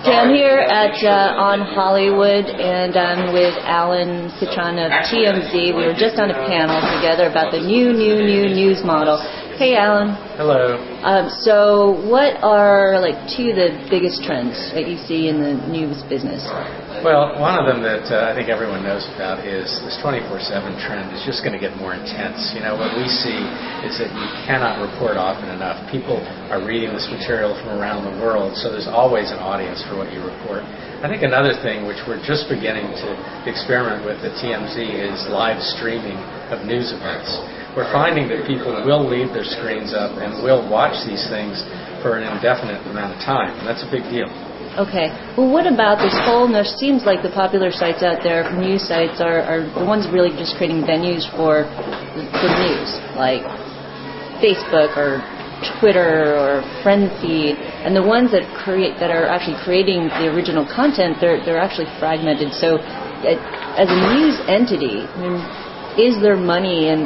Okay, I'm here at On Hollywood, and I'm with Alan Citron of TMZ. We were just on a panel together about the new news model. Hey, Alan. Hello. So what are two of the biggest trends that you see in the news business? Well, one of them that I think everyone knows about is this 24/7 trend is just going to get more intense. You know, what we see is that you cannot report often enough. People are reading this material from around the world, so there's always an audience for what you report. I think another thing which we're just beginning to experiment with at TMZ is live streaming of news events. We're finding that people will leave their screens up and will watch these things for an indefinite amount of time, and that's a big deal. Okay. Well, what about this whole, there seems like the popular sites out there, news sites, are the ones really just creating venues for news, like Facebook or Twitter or Friend Feed, and the ones that are actually creating the original content, they're actually fragmented. So as a news entity, I mean, is there money in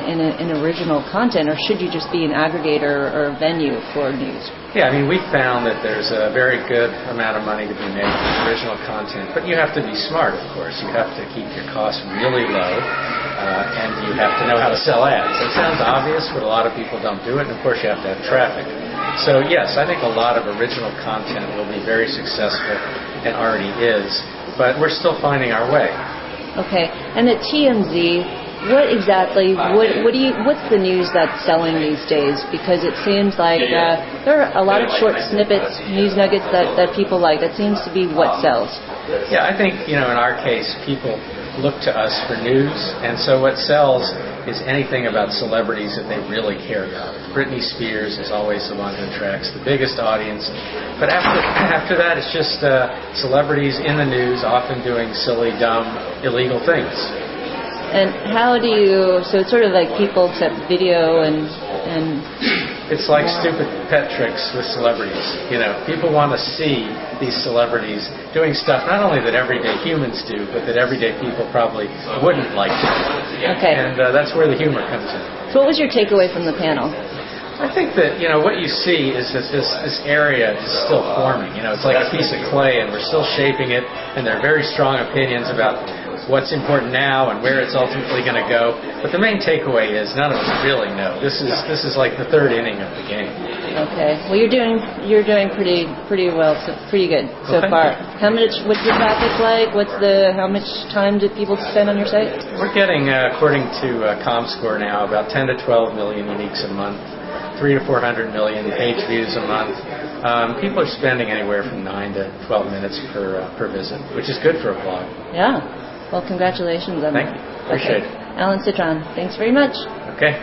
original content, or should you just be an aggregator or a venue for news? Yeah, I mean, we found that there's a very good amount of money to be made from original content, but you have to be smart, of course. You have to keep your costs really low, and you have to know how to sell ads. It sounds obvious, but a lot of people don't do it, and of course you have to have traffic. So yes, I think a lot of original content will be very successful, and already is, but we're still finding our way. Okay, and at TMZ, what's the news that's selling these days? Because it seems like there are a lot of short snippets, news nuggets that people like. That seems to be what sells. Yeah, I think, in our case, people look to us for news, and so what sells is anything about celebrities that they really care about. Britney Spears is always the one who attracts the biggest audience, but after that, it's just celebrities in the news, often doing silly, dumb, illegal things. And how do you, so it's sort of like people accept video and it's like stupid pet tricks with celebrities. People want to see these celebrities doing stuff not only that everyday humans do, but that everyday people probably wouldn't like to do. Okay. And that's where the humor comes in. So what was your takeaway from the panel? I think that, what you see is that this area is still forming. It's like a piece of clay, and we're still shaping it, and there are very strong opinions about what's important now and where it's ultimately going to go. But the main takeaway is none of us really know. This is like the third inning of the game. Okay. Well, you're doing pretty well, so pretty good so far. What's the traffic like? How much time do people spend on your site? We're getting, according to ComScore now, about 10 to 12 million uniques a month, 300 to 400 million page views a month. People are spending anywhere from 9 to 12 minutes per visit, which is good for a blog. Yeah. Well, congratulations on that. Thank you. Appreciate it. Alan Citron, thanks very much. Okay.